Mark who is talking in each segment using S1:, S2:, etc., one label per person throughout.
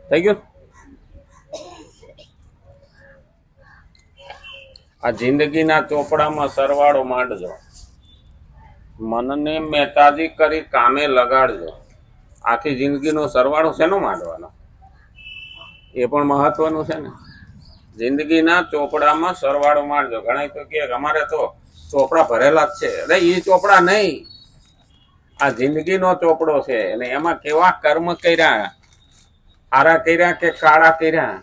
S1: થઈ ગયું. આ જિંદગીના ચોપડામાં સરવાળો માંડજો, મનને મહેતાજી કરી કામે લગાડજો. આખી જિંદગીનો સરવાળો શેનો માંડવાનો, એ પણ મહત્વનું છે ને. જિંદગીના ચોપડામાં સરવાળો માંડજો. ઘણા તો કે અમારે તો ચોપડા ભરેલા જ છે. અરે એ ચોપડા નહીં, આ જિંદગીનો ચોપડો છે અને એમાં કેવા કર્મ કર્યા, સારા કર્યા કે કાળા કર્યા,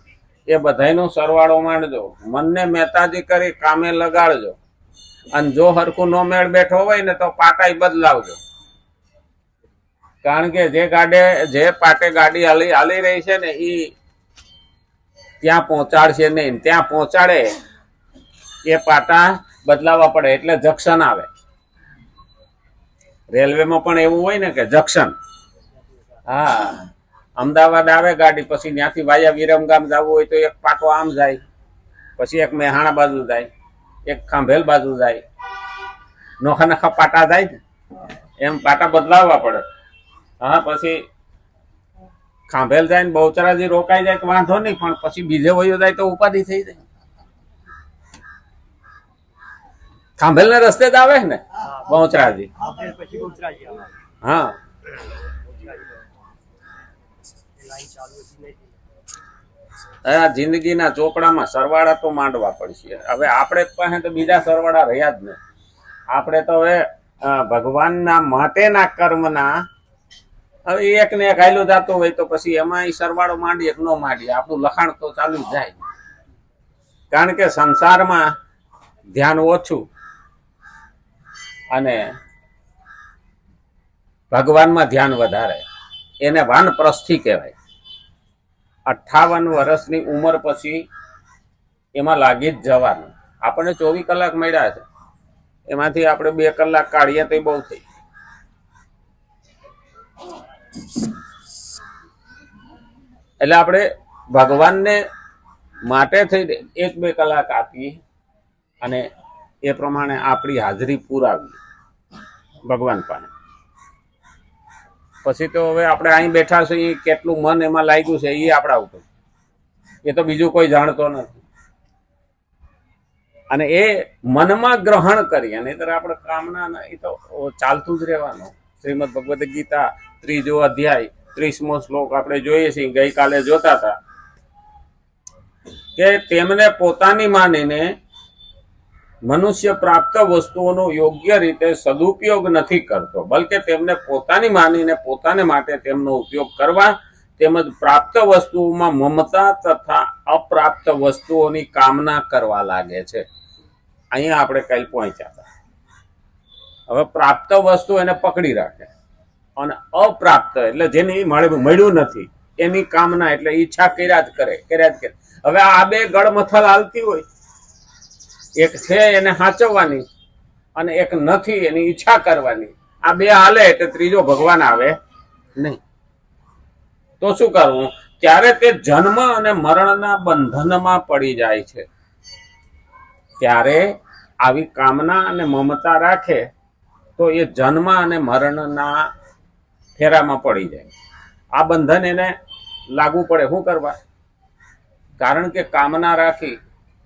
S1: એ બધાયનો સરવાળો માંડજો. મનને મહેતાજી કરી કામે લગાડજો. અને જો હરખું નો મેળ બેઠો હોય ને તો પાટાઈ બદલાવજો. કારણ કે જે પાટે ગાડી હાલી રહી છે ને એ ત્યાં પહોંચાડશે નહીં. ત્યાં પહોંચાડે એ પાટા બદલાવવા પડે, એટલે જંક્શન આવે. રેલવેમાં પણ એવું હોય ને કે જંક્શન. હા, અમદાવાદ આવે ગાડી, પછી ત્યાંથી વાયા વિરમગામ જવું હોય તો એક પાટો આમ જાય, પછી એક મેહાણા બાજુ જાય, એક ખાંભેલ બાજુ જાય. નોખા નોખા પાટા જાય ને એમ પાટા બદલાવવા પડે. હા, પછી ખાંભેલ જાય ને બહુચરાજી રોકાઈ જાય તો વાંધો નહીં, પણ પછી બીજે વયો જાય તો ઉપાધિ થઈ જાય. ખાંભેલ ને રસ્તે જ આવે ને બહુચરાજી. હા, આ જિંદગીના ચોપડામાં સરવાળા તો માંડવા પડશે. હવે આપણે પાસે તો બીજા સરવાળા રહ્યા જ નહીં. આપણે તો હવે ભગવાનના માટેના કર્મના હવે એક ને એક હાલ્યો જતો હોય તો પછી એમાં સરવાળો માંડીએ કે ન માંડીએ, આપણું લખાણ તો ચાલુ જ જાય. કારણ કે સંસારમાં ધ્યાન ઓછું અને ભગવાનમાં ધ્યાન વધારે. એને વાનપ્રસ્થિ કહેવાય. 58 વર્ષની ઉંમર પછી એમાં લાગી જ જવાનું. આપણને 24 કલાક મળ્યા છે, એમાંથી આપણે 2 કલાક કાઢીએ તો બહુ થઈ. એટલે આપણે ભગવાનને માટે થઈ 1-2 કલાક આપીએ અને એ પ્રમાણે આપણી હાજરી પુરાવીએ ભગવાન પાસે. પછી તો હવે આપણે અહીં બેઠા છીએ, કેટલું મન એમાં લાગ્યું છે એ આપણા ઉપર, એ તો બીજું કોઈ જાણતો નથી. અને એ મનમાં ગ્રહણ કરીએ, નહીતર આપણે કામના એ તો ચાલતું જ રહેવાનું. શ્રીમદ ભગવદ્ ગીતા 3જો અધ્યાય 30મો શ્લોક આપણે જોઈએ છીએ, ગઈકાલે જોતા હતા કે તેમને પોતાની માનીને મનુષ્ય પ્રાપ્ત વસ્તુઓનો યોગ્ય રીતે સદુપયોગ નથી કરતો, બલકે તેમને પોતાની માનીને પોતાને માટે તેમનો ઉપયોગ કરવા તેમજ પ્રાપ્ત વસ્તુઓમાં મમતા તથા અપ્રાપ્ત વસ્તુઓની કામના કરવા લાગે છે. અહીંયા આપણે કાલ પહોંચ્યા હતા. હવે પ્રાપ્ત વસ્તુ એને પકડી રાખે અને અપ્રાપ્ત એટલે જેની મળ્યું નથી એની કામના, એટલે ઈચ્છા કર્યા જ કરે. હવે આ બે ગળમથલ હાલતી હોય, એક છે એને સાચવવાની અને એક નથી એની ઈચ્છા કરવાની. આ બે હાલે એટલે ત્રીજો ભગવાન આવે નહીં. તો શું કરવું? ત્યારે તે જન્મ અને મરણના બંધનમાં પડી જાય છે. ત્યારે આવી કામના અને મમતા રાખે તો એ જન્મ અને મરણના ફેરામાં પડી જાય. આ બંધન એને લાગુ પડે. શું કરવા? કારણ કે કામના રાખી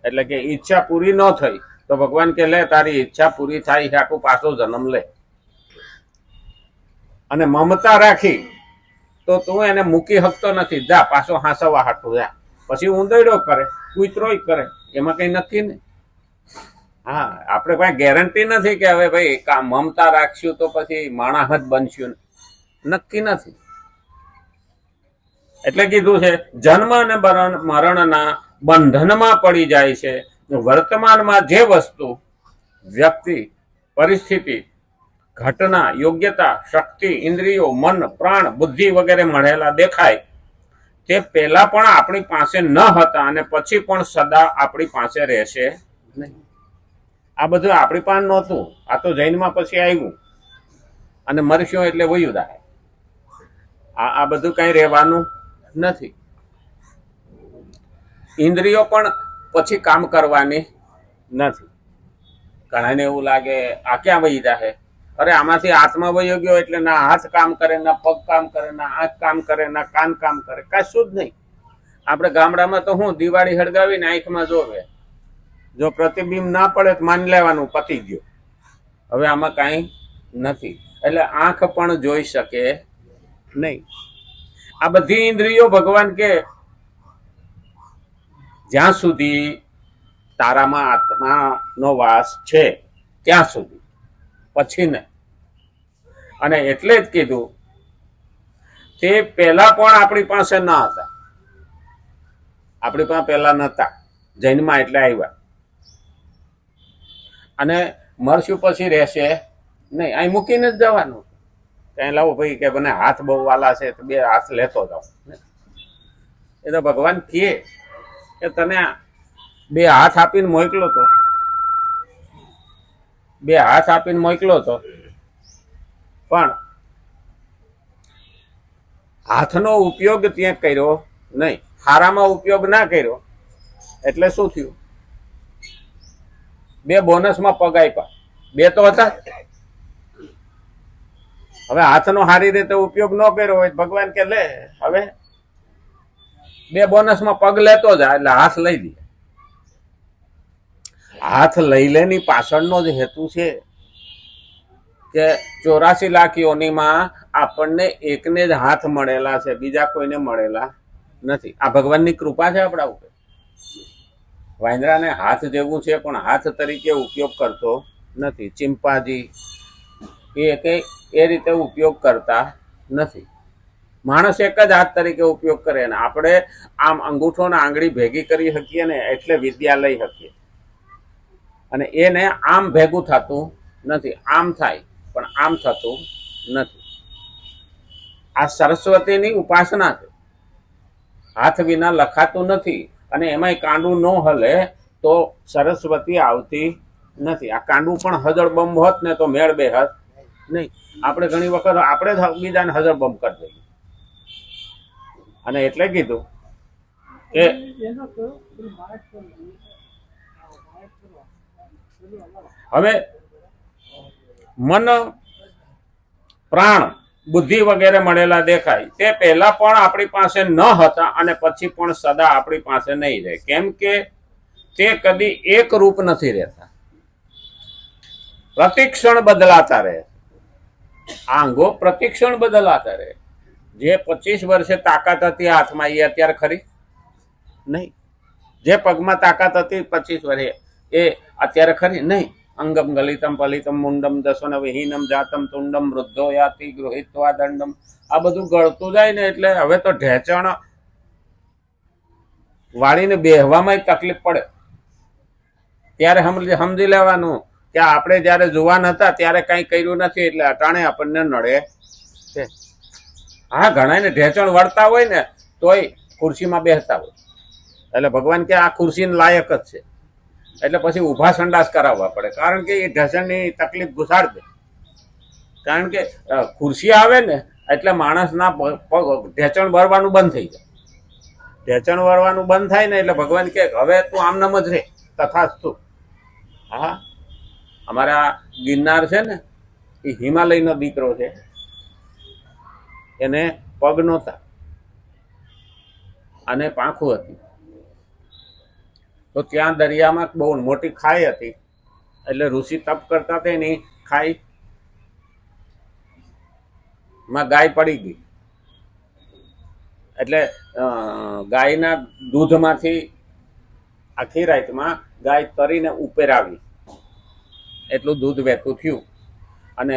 S1: એટલે કે ઈચ્છા પૂરી ન થઈ તો ભગવાન કે લે તારી ઈચ્છા પૂરી થાય આખું પાછો જન્મ લે. અને મમતા રાખી તો તું એને મૂકી શકતો નથી, જા પાછો હાંસવા હાટું જા. પછી ઊંધેડો કરે, કૂતરોય કરે, એમાં કઈ નક્કી નહીં. હા, આપણે કોઈ ગેરંટી નથી કે હવે ભાઈ મમતા રાખશું તો પછી માણસ જ બનશું, નક્કી નથી. એટલે કીધું છે જન્મ અને મરણના બંધનમાં પડી જાય છે. વર્તમાનમાં જે વસ્તુ, વ્યક્તિ, પરિસ્થિતિ, ઘટના, યોગ્યતા, શક્તિ, ઇન્દ્રિયો, મન, પ્રાણ, બુદ્ધિ વગેરે મળેલા દેખાય તે પહેલા પણ આપણી પાસે ન હતા અને પછી પણ સદા આપણી પાસે રહેશે નહીં. આ બધું આપણી પાસે નહોતું, આ તો જૈનમાં પછી આવ્યું અને મરશું એટલે વયું જાય. આ બધું કઈ રહેવાનું નથી. ઇન્દ્રિયો પણ પછી કામ કરવાની નથી. ઘણાને એવું લાગે આ ક્યાં વહી જાય, અરે આમાંથી આત્મા વહી ગયો એટલે ના હાથ કામ કરે, ના પગ કામ કરે, ના આંખ કામ કરે, ના કાન કામ કરે, કશું જ નહીં. આપણે ગામડામાં તો હું દિવાળી હળગાવીને આંખમાં જોવે, જો પ્રતિબિંબ ના પડે તો માની લેવાનું પતી ગયું, હવે આમાં કાંઈ નથી. એટલે આંખ પણ જોઈ શકે નહીં. આ બધી ઇન્દ્રિયો ભગવાન કે જ્યાં સુધી તારામાં આત્માનો વાસ છે ત્યાં સુધી, પછી ને. અને એટલે જ કીધું તે પહેલા પણ આપણી પાસે ન હતા, આપણી પાસે પહેલા નતા, જૈનમાં એટલે આવ્યા, અને મરશું પછી રહેશે નહીં, અહીં મૂકીને જ જવાનું. કઈ લાવો ભાઈ કે મને હાથ બહુ વાલા છે તો 2 હાથ લેતો જાવ. એ તો ભગવાન કહે કે તને 2 હાથ આપીને મોકલો તો, 2 હાથ આપીને મોકલો તો, પણ હાથનો ઉપયોગ ત્યાં કર્યો નહીં, હારામાં ઉપયોગ ના કર્યો, એટલે શું થયું? 2 બોનસમાં પગ આપ્યા, 2 તો હતા. હવે હાથનો સારી રીતે ઉપયોગ ન કર્યો હોય ભગવાન કે લે હવે 2 બોનસમાં પગ લેતો જાય, એટલે હાથ લઈ લે. હાથ લઈ લેની પાછળનો જ હેતુ છે કે 84 લાખ યોનીમાં આપણને એકને જ હાથ મળેલા છે, બીજા કોઈને મળેલા નથી. આ ભગવાનની કૃપા છે આપણા ઉપર. વાંદરાને હાથ જેવું છે પણ હાથ તરીકે ઉપયોગ કરતો નથી. ચિંપાજી એ રીતે ઉપયોગ કરતા નથી. માણસ એક જ હાથ તરીકે ઉપયોગ કરે ને આપણે આમ અંગૂઠો ને આંગળી ભેગી કરી શકીએ ને એટલે વિદ્યા લઈ શકીએ, અને એને આમ ભેગું થતું નથી. આમ થાય પણ આમ થતું નથી. આ સરસ્વતીની ઉપાસના છે. હાથ વિના લખાતું નથી, અને એમાંય કાંડું ન હલે તો સરસ્વતી આવતી નથી. આ કાંડું પણ હજળબંબ હોત ને તો મેળ બેહત નહીં. આપણે ઘણી વખત આપણે જ બીજાને હજળબંબ કરી દઈએ. અને એટલે કીધું કે હવે મન, પ્રાણ, બુદ્ધિ વગેરે મળેલા દેખાય તે પહેલા પણ આપણી પાસે ન હતા અને પછી પણ સદા આપણી પાસે નહીં રહે. કેમ કે તે કદી એક રૂપ નથી રહેતા, પ્રતિક્ષણ બદલાતા રહે. આ અંગો પ્રતિક્ષણ બદલાતા રહે. જે 25 વર્ષે તાકાત હતી હાથમાં એ અત્યારે ખરી નહીં. જે પગમાં તાકાત હતી 25 વર્ષે એ અત્યારે ખરી નહીં. અંગમ ગલિતમ પલિતમ મુંડમ દસન વિહીનમ જાતમ તુંડમ વૃદ્ધો યાતિ ગૃહિત્વા દંડમ. આ બધું ગળતું જાય ને એટલે હવે તો ઢેચણ વાળીને બેહવામાં તકલીફ પડે. ત્યારે સમજી લેવાનું કે આપણે જયારે જુવાન હતા ત્યારે કઈ કર્યું નથી એટલે અટાણે આપણને નડે છે. હા, ઘણા ને ઢેચણ વળતા હોય ને તોય ખુરશીમાં બેસતા હોય, એટલે ભગવાન કે આ ખુરશીને લાયક જ છે, એટલે પછી ઊભા સંડાસ કરાવવા પડે. કારણ કે એ ઢેચણની તકલીફ ઘુસાડ દે. કારણ કે ખુરશી આવે ને એટલે માણસના પગ ઢેચણ વળવાનું બંધ થઈ જાય. ઢેચણ વળવાનું બંધ થાય ને એટલે ભગવાન કે હવે તું આમનામ જ રે, તથાસ્તુ. હા, અમારા ગિરનાર છે ને એ હિમાલયનો દીકરો છે, એને પગ નહોતા અને પાંખું હતી. તો ત્યાં દરિયામાં બહુ મોટી ખાઈ હતી, એટલે ઋષિ તપ કરતા હતા એની ખાઈ માં ગાય પડી ગઈ. એટલે ગાયના દૂધમાંથી આખી રાતમાં ગાય તરીને ઉપર આવી, એટલું દૂધ વહેતું થયું. અને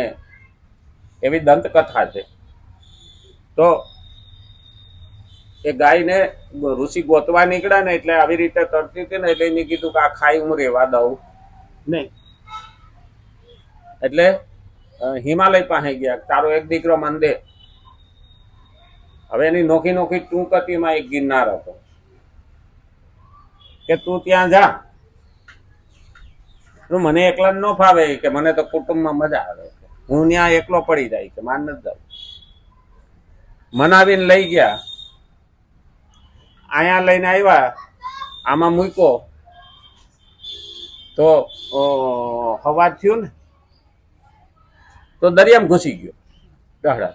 S1: એવી દંતકથા છે. તો એ ગાયને ઋષિ ગોતવા નીકળ્યા ને એટલે આવી રીતે તરતી હતી ને એટલે એને કીધું કે આ ખાઈ હું રેવા દઉં નહીં. એટલે હિમાલય પાસે ગયા, તારો એક દીકરો મન દે. હવે એની નોખી નોખી ટૂંક હતી, એમાં એક ગિરનાર હતો કે તું ત્યાં જા. મને એકલા ન ફાવે કે મને તો કુટુંબમાં મજા આવે, હું ત્યાં એકલો પડી જાય કે માન નથી જાઉં. મનાવીને લઈ ગયા, અહીંયા લઈને આવ્યા, આમાં મૂક્યો તો હવા થયું ને તો દરિયામાં ઘૂસી ગયો ડહડા.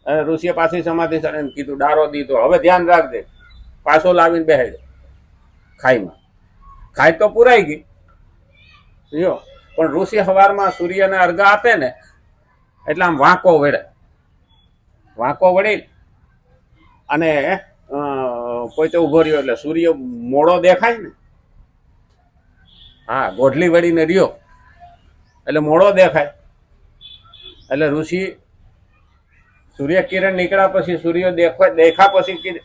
S1: અને ઋષિએ પાછી સમાધિ ચડીને કીધું ડારો દીધો, હવે ધ્યાન રાખજે પાછો લાવીને બેહાડ્યો ખાઈમાં. ખાઈ તો પુરાઈ ગઈ જો, પણ ઋષિ સવારમાં સૂર્યને અર્ઘ આપે ને એટલે આમ વાંકો વળી અને કોઈ તો ઉભો રહ્યો એટલે સૂર્ય મોડો દેખાય ને, હા ગોઢલી વળીને રહ્યો એટલે મોડો દેખાય. એટલે ઋષિ સૂર્ય કિરણ નીકળ્યા પછી સૂર્ય દેખા પછી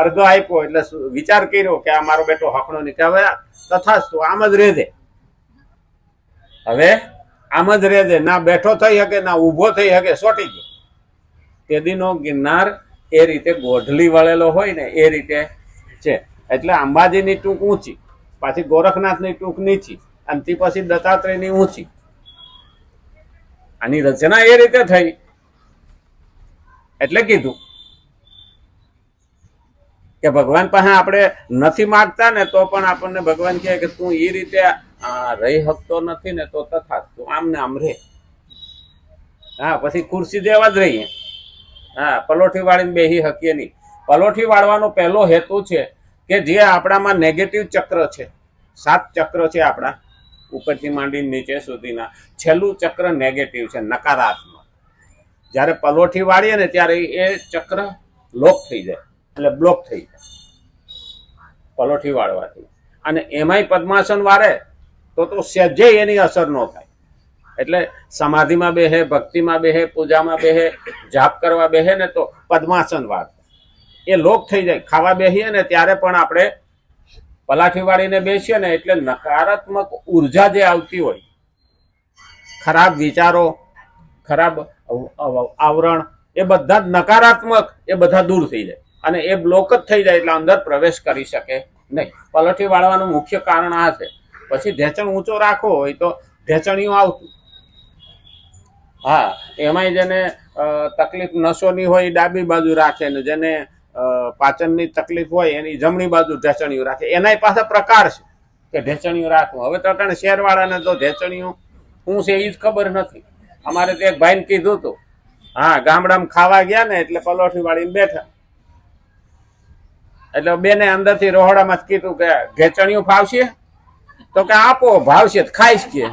S1: અર્ઘ આપ્યો એટલે વિચાર કર્યો કે આ મારો બેટો હકણો નહીં, કે હવે તથાસ્તુ આમ જ રહેજે, હવે આમ જ રહેજે, ના બેઠો થઈ શકે ના ઊભો થઈ શકે, સોટી ગયો. તેદીનો ગિરનાર એ રીતે ગોઢલી વળેલો હોય ને એ રીતે છે. એટલે અંબાજીની ટૂંક ઊંચી, પાછી ગોરખનાથની ટૂંક નીચી, અને તે પછી દત્તાત્રેયની ઊંચી. આની રચના એ રીતે થઈ. એટલે કીધું કે ભગવાન પાસે આપણે નથી માંગતા ને તો પણ આપણને ભગવાન કહે કે તું એ રીતે રહી શકતો નથી ને તો તથા તું આમ ને આમ રે. હા પછી ખુરશી દેવા જ રહીએ, હા પલોઠી વાળીને બેસી શકીએ નહીં. પલોઠી વાળવાનો પહેલો હેતુ છે કે જે આપણામાં નેગેટિવ ચક્ર છે, 7 ચક્ર છે આપણા ઉપરથી માંડીને નીચે સુધીના, છેલ્લું ચક્ર નેગેટિવ છે, નકારાત્મક. જ્યારે પલોઠી વાળીએ ને ત્યારે એ ચક્ર લોક થઈ જાય, એટલે બ્લોક થઈ જાય પલોઠી વાળવાથી. અને એમાંય પદ્માસન વાળે તો સહેજે એની અસર ન થાય. એટલે સમાધિમાં બેહે, ભક્તિમાં બેહે, પૂજામાં બેહે, જાપ કરવા બેહે ને તો પદ્માસન વાળે એ લોક થઈ જાય. ખાવા બેસીએ ને ત્યારે પણ આપણે પલાઠી વાળીને બેસીએ ને એટલે નકારાત્મક ઉર્જા જે આવતી હોય, ખરાબ વિચારો, ખરાબ આવરણ, એ બધા જ નકારાત્મક, એ બધા દૂર થઈ જાય અને એ બ્લોક જ થઈ જાય એટલે અંદર પ્રવેશ કરી શકે નહીં. પલોઠી વાળવાનું મુખ્ય કારણ આ છે. પછી ઢેચણ ઊંચો રાખવો હોય તો ઢેચણીઓ આવતું, હા એમાંય જેને તકલીફ નસોની હોય ડાબી બાજુ રાખે ને જેને પાચનની તકલીફ હોય એની જમણી બાજુ ઢેચણીઓ રાખે. એનાય પાછા પ્રકાર છે કે ઢેચણીઓ રાખવું. હવે તો કારણ શહેરવાળાને તો ઢેચણીઓ શું છે એ જ ખબર નથી. અમારે તો એક ભાઈને કીધું હતું, હા ગામડામાં ખાવા ગયા ને એટલે પલોઠી વાળીને બેઠા, એટલે બેને અંદરથી રોહડામાં કીધું કે ઢેચણીઓ ફાવશે, તો કે આપો ભાવશે ખાઈશ કે.